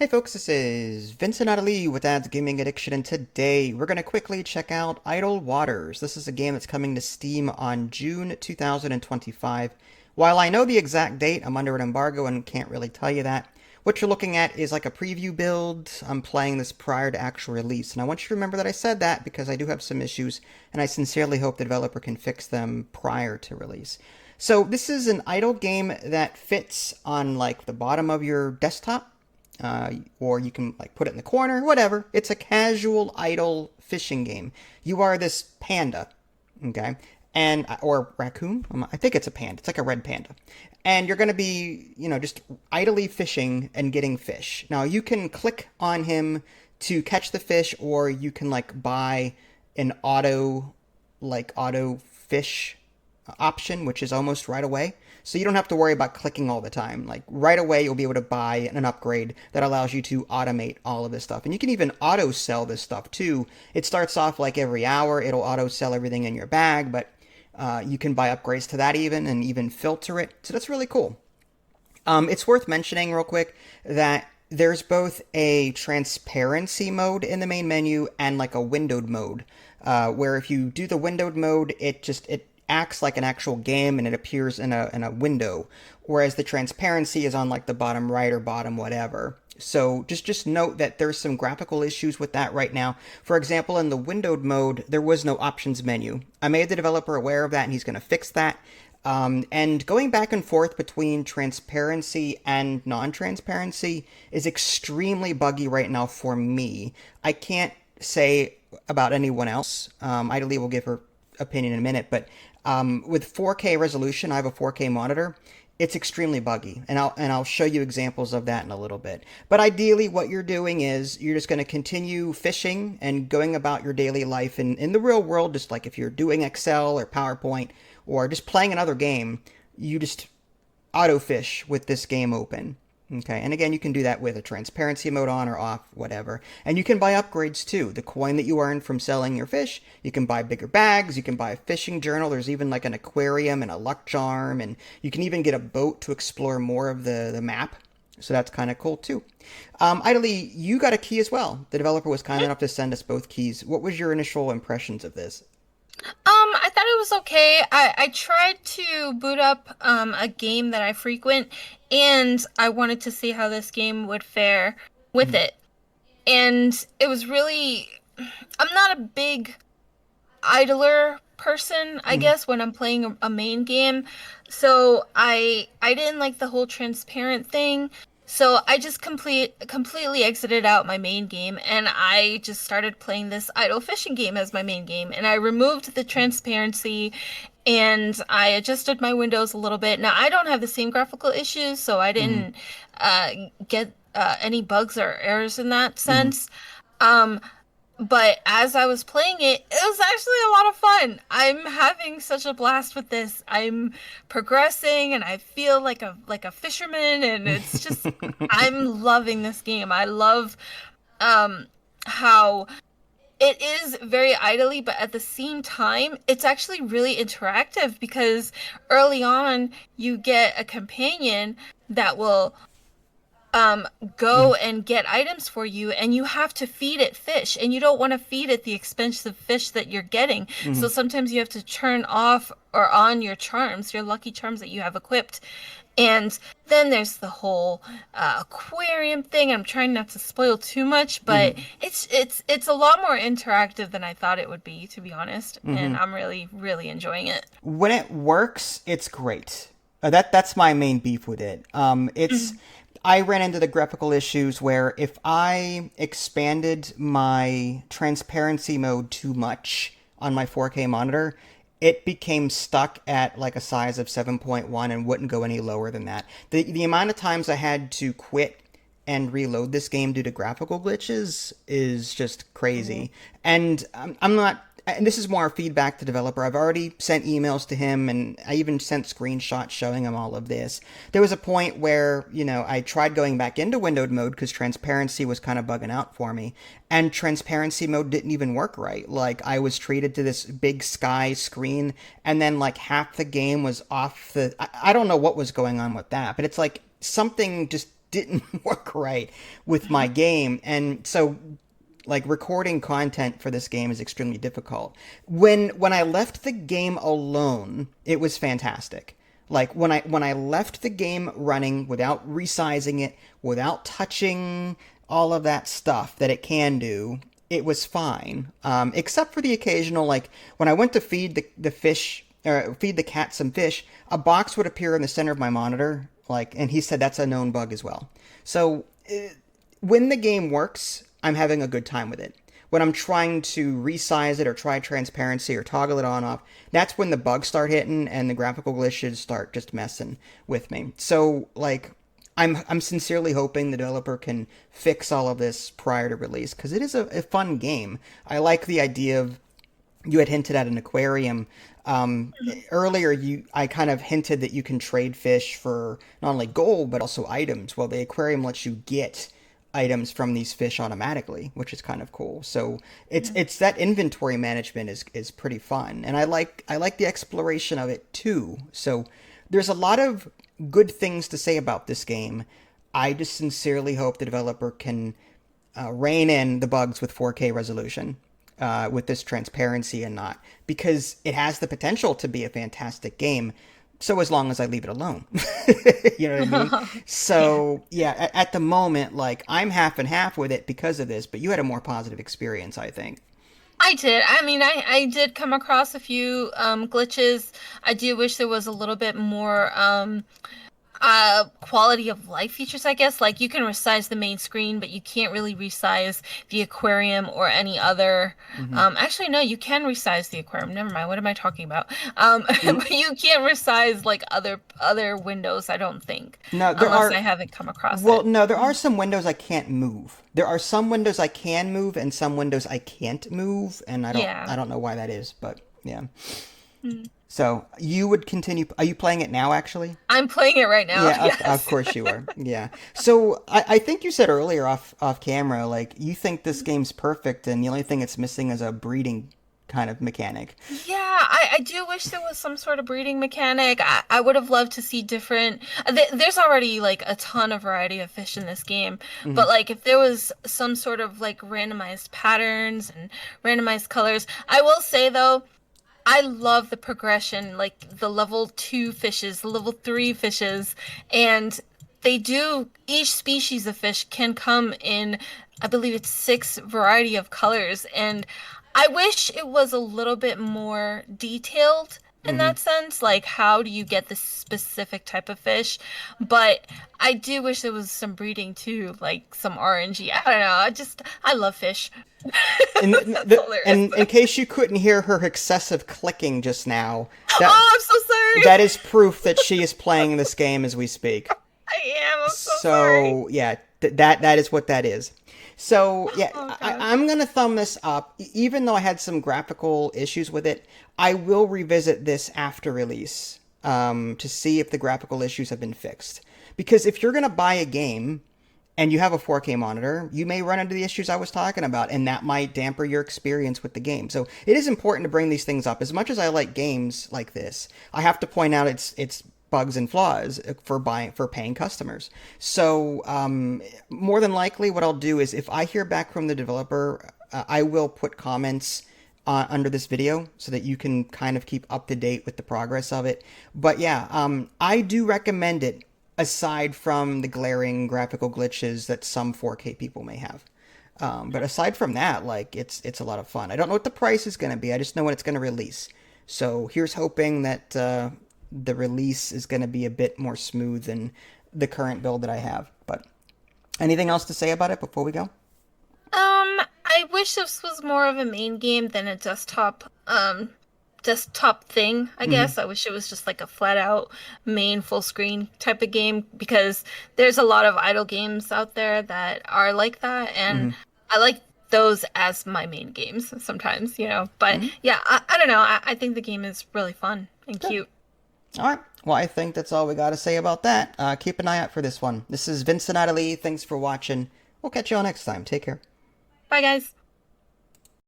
Hey folks, this is Vincent Adeli with Dad's Gaming Addiction, and today we're going to quickly check out Idle Waters. This is a game that's coming to Steam on June 2025. While I know the exact date, I'm under an embargo and can't really tell you that. What you're looking at is like a preview build. I'm playing this prior to actual release, and I want you to remember that I said that because I do have some issues, and I sincerely hope the developer can fix them prior to release. So this is an idle game that fits on like the bottom of your desktop, or you can like put it in the corner, whatever. It's a casual idle fishing game. You are this panda, okay, and or raccoon. I think it's a panda. It's like a red panda, and you're going to be, just idly fishing and getting fish. Now you can click on him to catch the fish, or you can like buy an auto fish option, which is almost right away. So you don't have to worry about clicking all the time. Like right away, you'll be able to buy an upgrade that allows you to automate all of this stuff. And you can even auto sell this stuff too. It starts off like every hour, it'll auto sell everything in your bag, but you can buy upgrades to that even and even filter it. So that's really cool. It's worth mentioning real quick that there's both a transparency mode in the main menu and like a windowed mode, where if you do the windowed mode, it acts like an actual game and it appears in a window, whereas the transparency is on like the bottom right or bottom whatever. So just note that there's some graphical issues with that right now. For example, in the windowed mode, there was no options menu. I made the developer aware of that, and he's going to fix that. And going back and forth between transparency and non-transparency is extremely buggy right now for me. I can't say about anyone else. Idly will give her opinion in a minute, but with 4K resolution, I have a 4K monitor. It's extremely buggy, and I'll show you examples of that in a little bit. But ideally, what you're doing is you're just going to continue fishing and going about your daily life in the real world, just like if you're doing Excel or PowerPoint or just playing another game. You just auto fish with this game open. Okay, and again, you can do that with a transparency mode on or off, whatever. And you can buy upgrades too. The coin that you earn from selling your fish, you can buy bigger bags, you can buy a fishing journal, there's even like an aquarium and a luck charm, and you can even get a boat to explore more of the map. So that's kind of cool too. Idly, you got a key as well. The developer was kind enough to send us both keys. What was your initial impressions of this? I thought it was okay. I tried to boot up a game that I frequent, and I wanted to see how this game would fare with Mm, it. And it was really, I'm not a big idler person, I mm, guess, when I'm playing a main game. So I didn't like the whole transparent thing. So I just completely exited out my main game, and I just started playing this idle fishing game as my main game, and I removed the transparency and I adjusted my windows a little bit. Now I don't have the same graphical issues, so I mm, didn't get any bugs or errors in that mm, sense. Um, but as I was playing it, it was actually a lot of fun. I'm having such a blast with this. I'm progressing and I feel like a fisherman, and it's just I'm loving this game. I love um how it is very idly, but at the same time, it's actually really interactive because early on you get a companion that will um mm, go and get items for you, and you have to feed it fish, and you don't want to feed it the expensive fish that you're getting. So mm. sometimes you have to turn off or on your charms, your lucky charms that you have equipped. And then there's the whole aquarium thing. I'm trying not to spoil too much, but Mm, it's a lot more interactive than I thought it would be, to be honest, and mm. I'm really enjoying it. When it works, it's great. That's my main beef with it. It's I ran into the graphical issues where if I expanded my transparency mode too much on my 4K monitor, it became stuck at like a size of 7.1 and wouldn't go any lower than that. The amount of times I had to quit and reload this game due to graphical glitches is just crazy. And I'm not. And this is more feedback to developer. I've already sent emails to him, and I even sent screenshots showing him all of this. There was a point where, I tried going back into windowed mode because transparency was kind of bugging out for me, and transparency mode didn't even work right. Like, I was treated to this big sky screen, and then like half the game was off the. I don't know what was going on with that, but it's like something just didn't work right with my game. And so like recording content for this game is extremely difficult. When I left the game alone, it was fantastic. Like when I left the game running without resizing it, without touching all of that stuff that it can do, it was fine. Except for the occasional, like when I went to feed the fish or feed the cat some fish, a box would appear in the center of my monitor, like, and he said that's a known bug as well. So when the game works, I'm having a good time with it. When I'm trying to resize it or try transparency or toggle it on off, that's when the bugs start hitting and the graphical glitches start just messing with me. So like I'm sincerely hoping the developer can fix all of this prior to release because it is a fun game. I like the idea of you had hinted at an aquarium. Earlier, I kind of hinted that you can trade fish for not only gold but also items. Well, the aquarium lets you get items from these fish automatically, which is kind of cool. So it's that inventory management is pretty fun, and I like the exploration of it too. So there's a lot of good things to say about this game. I just sincerely hope the developer can rein in the bugs with 4K resolution, with this transparency and not, because it has the potential to be a fantastic game. So as long as I leave it alone, you know what I mean? Yeah. So yeah, at the moment, like I'm half and half with it because of this, but you had a more positive experience, I think. I did. I mean, I did come across a few glitches. I do wish there was a little bit more quality of life features, I guess. Like you can resize the main screen, but you can't really resize the aquarium or any other. Hmm. Actually, no, you can resize the aquarium. Never mind. What am I talking about? Mm, But you can't resize like other windows, I don't think, no, there unless I are. haven't come across Well, it. no, there are some windows I can't move. There are some windows I can move and some windows I can't move, and I don't Yeah. I don't know why that is, but yeah. Hmm. So you would continue. Are you playing it now, actually? I'm playing it right now. Yeah, of Yes. course you are. Yeah. So I think you said earlier off camera, like you think this game's perfect, and the only thing it's missing is a breeding kind of mechanic. Yeah, I do wish there was some sort of breeding mechanic. I would have loved to see different. There's already like a ton of variety of fish in this game, Hmm. but like if there was some sort of like randomized patterns and randomized colors. I will say though, I love the progression, like the level 2 fishes, the level 3 fishes, and they do, each species of fish can come in, I believe it's 6 variety of colors, and I wish it was a little bit more detailed in Hmm. that sense, like how do you get this specific type of fish? But I do wish there was some breeding too, like some RNG. I don't know. I love fish. And That's hilarious. and in case you couldn't hear her excessive clicking just now, that Oh, I'm so sorry. that is proof that she is playing this game as we speak. I am. I'm so sorry. So yeah, that is what that is. So yeah, Oh gosh. I'm gonna thumb this up. Even though I had some graphical issues with it, I will revisit this after release, to see if the graphical issues have been fixed. Because if you're gonna buy a game and you have a 4K monitor, you may run into the issues I was talking about, and that might damper your experience with the game. So it is important to bring these things up. As much as I like games like this, I have to point out its bugs and flaws for paying customers. So more than likely, what I'll do is if I hear back from the developer, I will put comments under this video so that you can kind of keep up to date with the progress of it. But yeah, I do recommend it aside from the glaring graphical glitches that some 4K people may have. But aside from that, like it's a lot of fun. I don't know what the price is going to be. I just know when it's going to release. So here's hoping that the release is going to be a bit more smooth than the current build that I have. But anything else to say about it before we go? I wish this was more of a main game than a desktop thing, I Hmm. guess. I wish it was just like a flat out main full screen type of game because there's a lot of idle games out there that are like that, and Hmm. I like those as my main games sometimes, you know. But Hmm. yeah, I don't know. I think the game is really fun and Good. cute. All right. Well, I think that's all we got to say about that. Keep an eye out for this one. This is Vincent Adeli. Thanks for watching. We'll catch you all next time. Take care. Bye, guys.